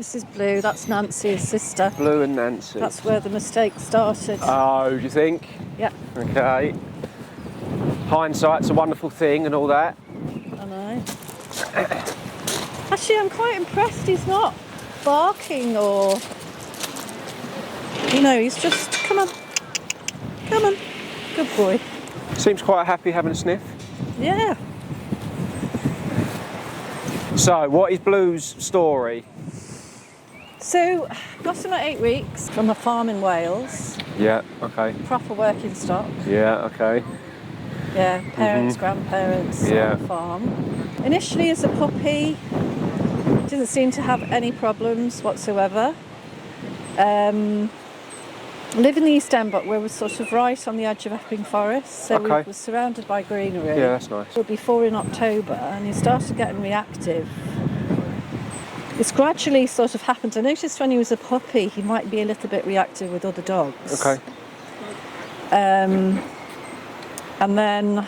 This is Blue, that's Nancy, his sister. Blue and Nancy. That's where the mistake started. Oh, do you think? Yeah. Okay. Hindsight's a wonderful thing and all that. I know. Actually, I'm quite impressed he's not barking or... You know, he's just... Come on. Come on. Good boy. Seems quite happy having a sniff. Yeah. So, what is Blue's story? So, got him at 8 weeks from a farm in Wales. Yeah, okay. Proper working stock. Yeah, okay. Yeah, parents, grandparents on the farm. Initially as a puppy, didn't seem to have any problems whatsoever. Live in the East End, but we were sort of right on the edge of Epping Forest, so we were surrounded by greenery. Yeah, that's nice. But before in October, and he started getting reactive. It's gradually sort of happened. I noticed when he was a puppy, he might be a little bit reactive with other dogs. Okay. And then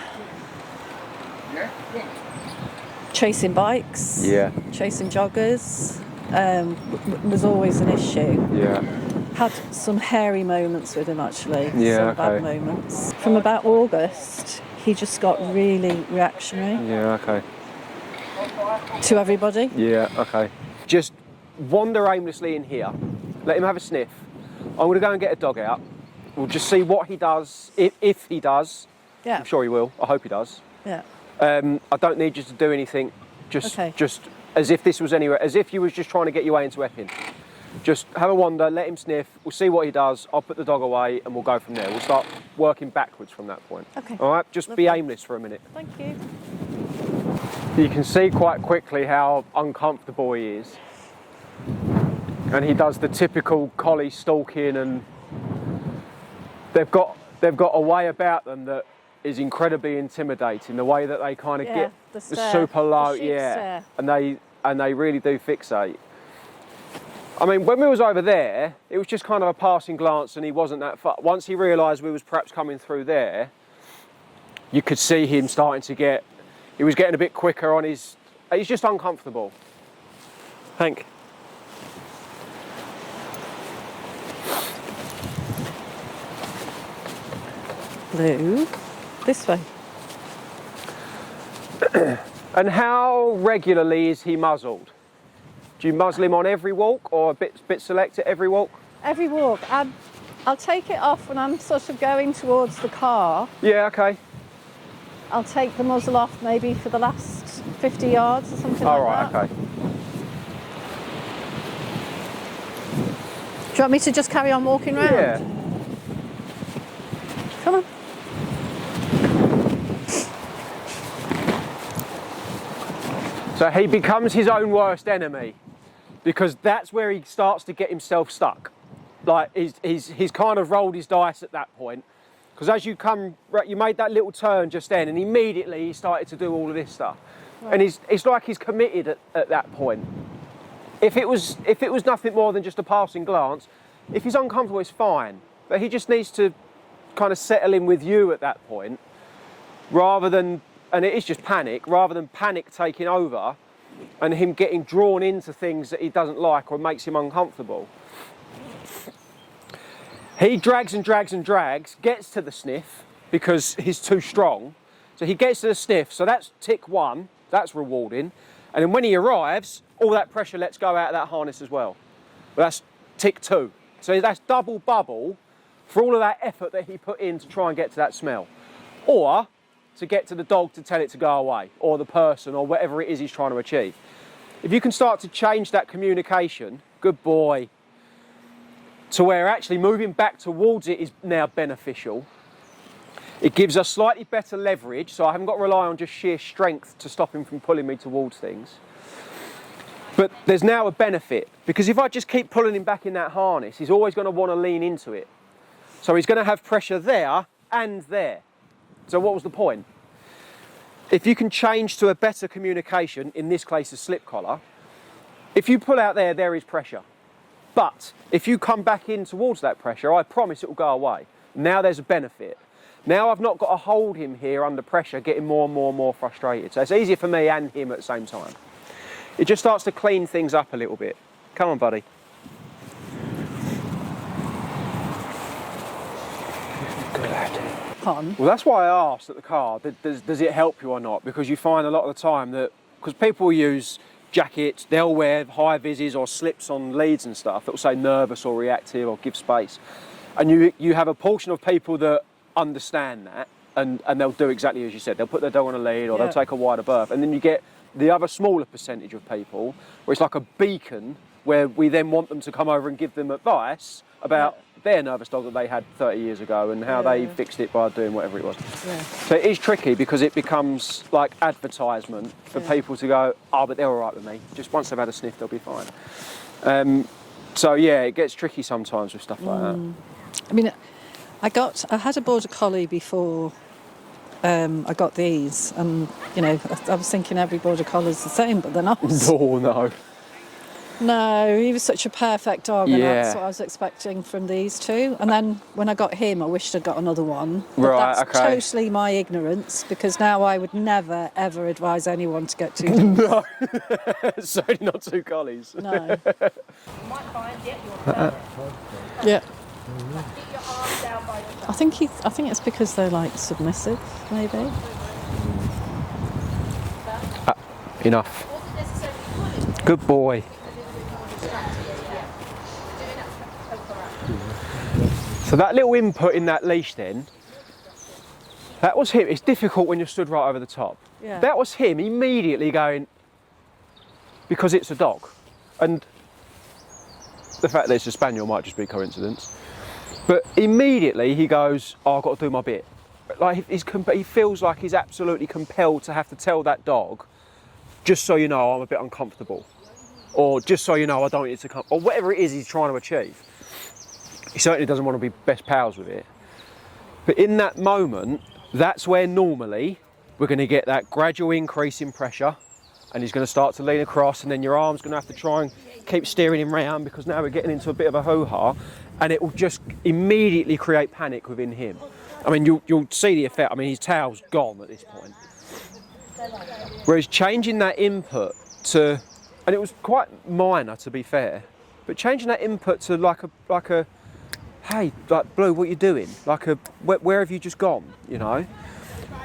chasing bikes, chasing joggers was always an issue. Yeah. Had some hairy moments with him actually, some bad moments. From about August, he just got really reactionary. Yeah, okay. To everybody. Yeah, okay. Just wander aimlessly in here. Let him have a sniff. I'm going to go and get a dog out. We'll just see what he does, if he does. Yeah. I'm sure he will. I hope he does. Yeah. I don't need you to do anything. Just as if this was anywhere, as if you was just trying to get your way into Epping. Just have a wander, let him sniff. We'll see what he does. I'll put the dog away and we'll go from there. We'll start working backwards from that point. Okay. All right. Just be aimless for a minute. Thank you. You can see quite quickly how uncomfortable he is. And he does the typical collie stalking, and they've got a way about them that is incredibly intimidating. The way that they kind of get the super low, stare. and they really do fixate. I mean, when we was over there, it was just kind of a passing glance, and he wasn't that far. Once he realised we was perhaps coming through there, you could see him starting to get. He was getting a bit quicker on his... He's just uncomfortable. Hank. Blue. This way. And how regularly is he muzzled? Do you muzzle him on every walk, or a bit select at every walk? Every walk. I'll take it off when I'm sort of going towards the car. Yeah, okay. I'll take the muzzle off maybe for the last 50 yards or something like that. All right, okay. Do you want me to just carry on walking round? Yeah. Come on. So he becomes his own worst enemy, because that's where he starts to get himself stuck. Like he's kind of rolled his dice at that point. Because as you made that little turn just then, and immediately he started to do all of this stuff. Right. And it's like he's committed at that point. If it was nothing more than just a passing glance, if he's uncomfortable, it's fine. But he just needs to kind of settle in with you at that point, rather than, and it is just panic, rather than panic taking over and him getting drawn into things that he doesn't like or makes him uncomfortable. He drags and drags and drags, gets to the sniff because he's too strong. So he gets to the sniff, so that's tick one, that's rewarding. And then when he arrives, all that pressure lets go out of that harness as well. But that's tick two. So that's double bubble for all of that effort that he put in to try and get to that smell. Or to get to the dog to tell it to go away, or the person, or whatever it is he's trying to achieve. If you can start to change that communication, good boy, to where actually moving back towards it is now beneficial. It gives us slightly better leverage, so I haven't got to rely on just sheer strength to stop him from pulling me towards things. But there's now a benefit, because if I just keep pulling him back in that harness, he's always going to want to lean into it. So he's going to have pressure there and there. So what was the point? If you can change to a better communication, in this case a slip collar, if you pull out there, there is pressure. But if you come back in towards that pressure, I promise it will go away. Now there's a benefit. Now I've not got to hold him here under pressure, getting more and more and more frustrated. So it's easier for me and him at the same time. It just starts to clean things up a little bit. Come on, buddy. Good lad. Pardon? Well, that's why I asked at the car, does it help you or not? Because you find a lot of the time that, because people use jackets, they'll wear high vises or slips on leads and stuff that will say nervous or reactive or give space. And you have a portion of people that understand that and they'll do exactly as you said. They'll put their dog on a lead or they'll take a wider berth. And then you get the other smaller percentage of people where it's like a beacon where we then want them to come over and give them advice about their nervous dog that they had 30 years ago and how they fixed it by doing whatever it was. Yeah. So it is tricky because it becomes like advertisement for people to go, oh, but they're all right with me. Just once they've had a sniff, they'll be fine. So yeah, it gets tricky sometimes with stuff like that. I mean, I had a border collie before I got these, and you know, I was thinking every border collie's the same, but they're not. Oh no. No, he was such a perfect dog, and Yeah. that's what I was expecting from these two. And then when I got him, I wished I'd got another one. But Right, that's okay. totally my ignorance, because now I would never, ever advise anyone to get two dogs. No, certainly not two collies. No. You might find it, you're Yeah. Keep your arms down by your I think it's because they're like submissive, maybe. Enough. wasn't necessarily pulling, Good boy. So that little input in that leash then, that was him. It's difficult when you're stood right over the top. Yeah. That was him immediately going, because it's a dog. And the fact that it's a spaniel might just be coincidence. But immediately he goes, oh, I've got to do my bit. Like he feels like he's absolutely compelled to have to tell that dog, just so you know I'm a bit uncomfortable. Or just so you know I don't want it to come, or whatever it is he's trying to achieve. He certainly doesn't want to be best pals with it. But in that moment, that's where normally we're going to get that gradual increase in pressure, and he's going to start to lean across, and then your arm's going to have to try and keep steering him round, because now we're getting into a bit of a hoo-ha, and it will just immediately create panic within him. I mean, you'll see the effect. I mean, his tail's gone at this point. Whereas changing that input to, and it was quite minor to be fair, but changing that input to like a hey, like Blue, what are you doing? Like where have you just gone? You know,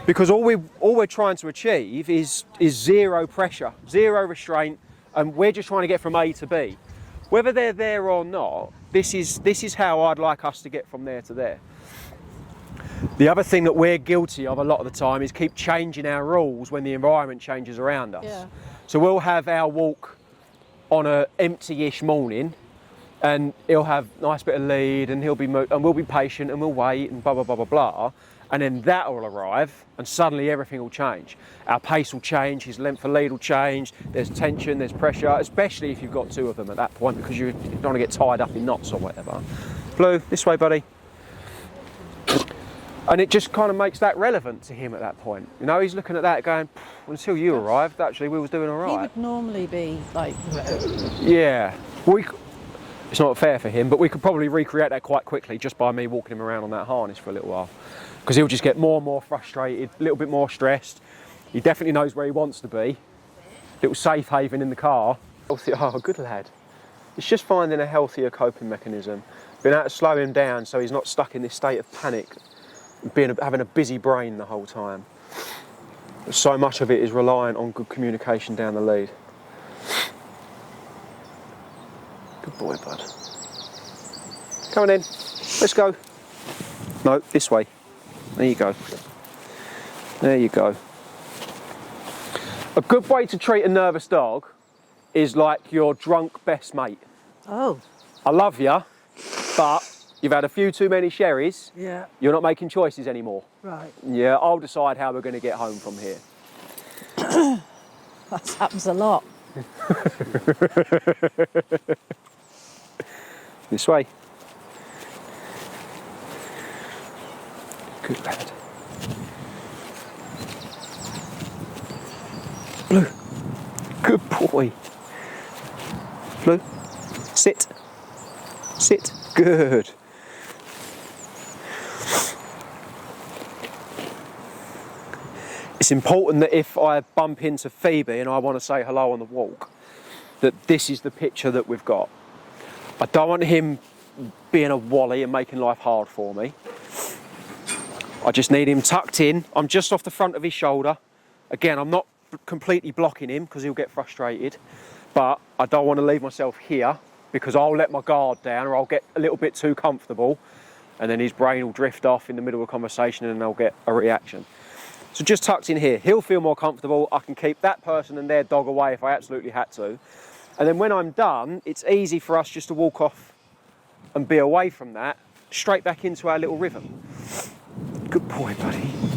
because all we're trying to achieve is zero pressure, zero restraint, and we're just trying to get from A to B. Whether they're there or not, this is how I'd like us to get from there to there. The other thing that we're guilty of a lot of the time is keep changing our rules when the environment changes around us. Yeah. So we'll have our walk on a empty-ish morning, and he'll have a nice bit of lead, and we'll be patient, and we'll wait, and blah blah blah blah blah, and then that will arrive, and suddenly everything will change. Our pace will change, his length of lead will change. There's tension, there's pressure, especially if you've got two of them at that point, because you don't want to get tied up in knots or whatever. Blue, this way, buddy. And it just kind of makes that relevant to him at that point. You know, he's looking at that going, until you arrived, actually, we was doing all He right. would normally be like, Yeah. It's not fair for him, but we could probably recreate that quite quickly just by me walking him around on that harness for a little while. Because he'll just get more and more frustrated, a little bit more stressed. He definitely knows where he wants to be. Little safe haven in the car. Oh, good lad. It's just finding a healthier coping mechanism. Being able to slow him down so he's not stuck in this state of panic, having a busy brain the whole time. So much of it is reliant on good communication down the lead. Good boy, bud. Come on in. Let's go. No, this way. There you go. There you go. A good way to treat a nervous dog is like your drunk best mate. oh, I love you, but you've had a few too many sherries. yeah, You're not making choices anymore. right. Yeah, I'll decide how we're going to get home from here. That happens a lot. This way. Good lad. Blue. Good boy. Blue. Sit. Sit. Good. It's important that if I bump into Phoebe and I want to say hello on the walk, that this is the picture that we've got. I don't want him being a wally and making life hard for me. I just need him tucked in. I'm just off the front of his shoulder. Again, I'm not completely blocking him because he'll get frustrated, but I don't want to leave myself here because I'll let my guard down or I'll get a little bit too comfortable and then his brain will drift off in the middle of a conversation and I'll get a reaction. So just tucked in here, he'll feel more comfortable. I can keep that person and their dog away if I absolutely had to. And then when I'm done, it's easy for us just to walk off and be away from that, straight back into our little rhythm. Good boy, buddy.